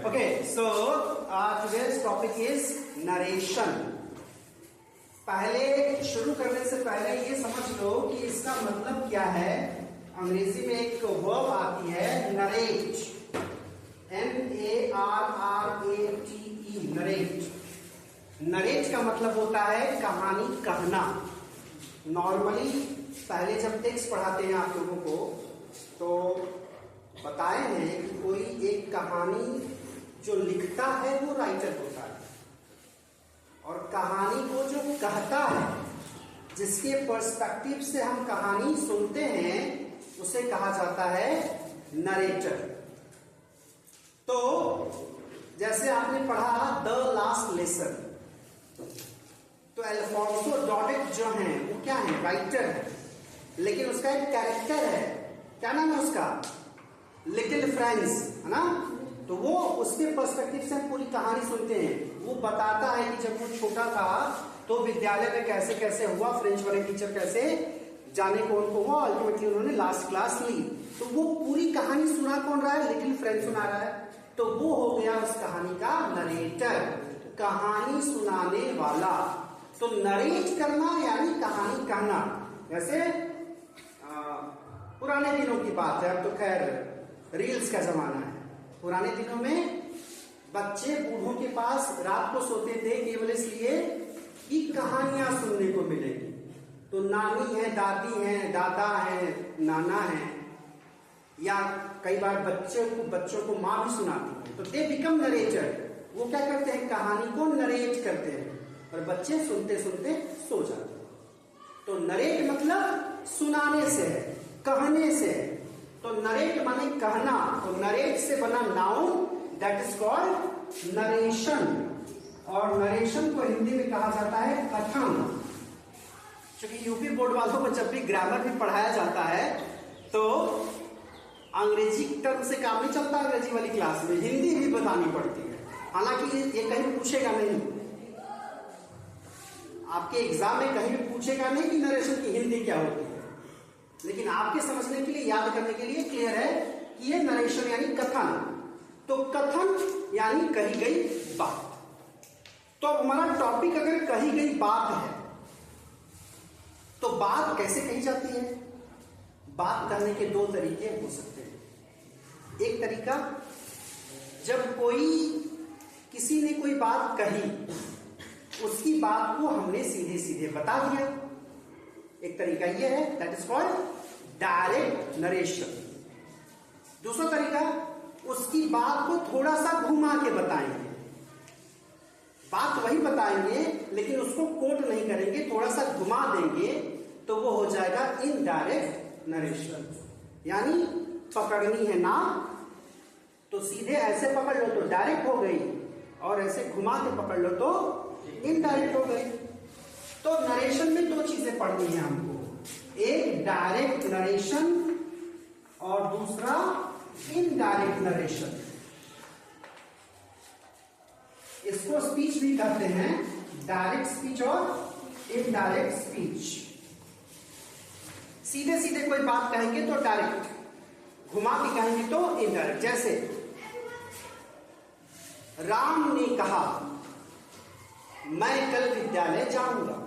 Okay, so today's topic is narration. पहले शुरू करने से पहले ये समझ लो कि इसका मतलब क्या है। अंग्रेजी में एक वर्ब आती है नरेट, NARRATE, नरेट। नरेट का मतलब होता है कहानी कहना। नॉर्मली पहले जब टेक्स्ट पढ़ाते हैं आप लोगों को तो बताए हैं कि कोई एक कहानी जो लिखता है वो राइटर होता है, और कहानी को जो कहता है, जिसके पर्सपेक्टिव से हम कहानी सुनते हैं, उसे कहा जाता है नरेटर। तो जैसे आपने पढ़ा द लास्ट लेसन, तो अल्फोंसो डॉडेक जो है वो क्या है, राइटर है, लेकिन उसका एक कैरेक्टर है, क्या नाम है उसका, लिटिल फ्रेंड्स, है ना। तो वो उसके पर्सपेक्टिव से हम पूरी कहानी सुनते हैं। वो बताता है कि जब वो छोटा था तो विद्यालय में कैसे कैसे हुआ, फ्रेंच वाले टीचर कैसे जाने कौन को हुआ, अल्टीमेटली उन्होंने लास्ट क्लास ली। तो वो पूरी कहानी सुना कौन रहा है, लिटिल फ्रेंड सुना रहा है। तो वो हो गया उस कहानी का नरेटर, कहानी सुनाने वाला। तो नरेट करना यानी कहानी कहना। जैसे पुराने दिनों की बात है, अब तो खैर रील्स का जमाना है। पुराने दिनों में बच्चे बूढ़ों के पास रात को सोते थे केवल इसलिए कि कहानियां सुनने को मिलेगी। तो नानी है, दादी है, दादा है, नाना है, या कई बार बच्चों को माँ भी सुनाती है। तो दे बिकम नरेटर। वो क्या करते हैं, कहानी को नरेट करते हैं, और बच्चे सुनते सुनते सो जाते हैं। तो नरेट मतलब सुनाने से है, कहने से है। तो नरेट माने कहना। तो नरेट से बना noun, that is called narration. और नरेशन को हिंदी में कहा जाता है कथन। क्योंकि यूपी बोर्ड वालों को जब भी ग्रामर भी पढ़ाया जाता है तो अंग्रेजी टर्म से काम नहीं चलता। अंग्रेजी वाली क्लास में हिंदी भी बतानी पड़ती है। हालांकि ये कहीं पूछेगा नहीं, आपके एग्जाम में कहीं भी पूछेगा नहीं कि नरेशन की हिंदी क्या होती है, लेकिन आपके समझने के लिए, याद करने के लिए क्लियर है कि ये नरेशन यानी कथन। तो कथन यानी कही गई बात। तो हमारा टॉपिक अगर कही गई बात है तो बात कैसे कही जाती है। बात करने के दो तरीके हो सकते हैं। एक तरीका, जब किसी ने कोई बात कही, उसकी बात को हमने सीधे सीधे बता दिया। एक तरीका यह है, that is called direct narration. दूसरा तरीका, उसकी बात को थोड़ा सा घुमा के बताएंगे। बात वही बताएंगे लेकिन उसको कोट नहीं करेंगे, थोड़ा सा घुमा देंगे, तो वो हो जाएगा इनडायरेक्ट नरेशन। यानी पकड़नी है ना तो सीधे ऐसे पकड़ लो तो डायरेक्ट हो गई, और ऐसे घुमा के पकड़ लो तो इनडायरेक्ट हो गई। तो नरेशन में दो चीजें पढ़नी है हमको, एक डायरेक्ट नरेशन और दूसरा इनडायरेक्ट नरेशन। इसको स्पीच भी कहते हैं, डायरेक्ट स्पीच और इनडायरेक्ट स्पीच। सीधे सीधे कोई बात कहेंगे तो डायरेक्ट, घुमा के कहेंगे तो इनडायरेक्ट। जैसे राम ने कहा मैं कल विद्यालय जाऊंगा।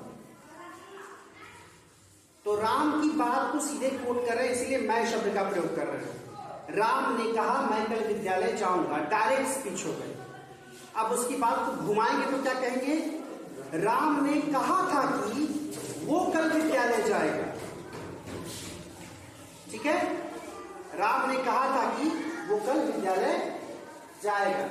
तो राम की बात को सीधे कोट कर रहे हैं, इसलिए मैं शब्द का प्रयोग कर रहे हैं। राम ने कहा मैं कल विद्यालय जाऊंगा, डायरेक्ट स्पीच हो गई। अब उसकी बात को घुमाएंगे तो क्या कहेंगे, राम ने कहा था कि वो कल विद्यालय जाएगा। ठीक है, राम ने कहा था कि वो कल विद्यालय जाएगा।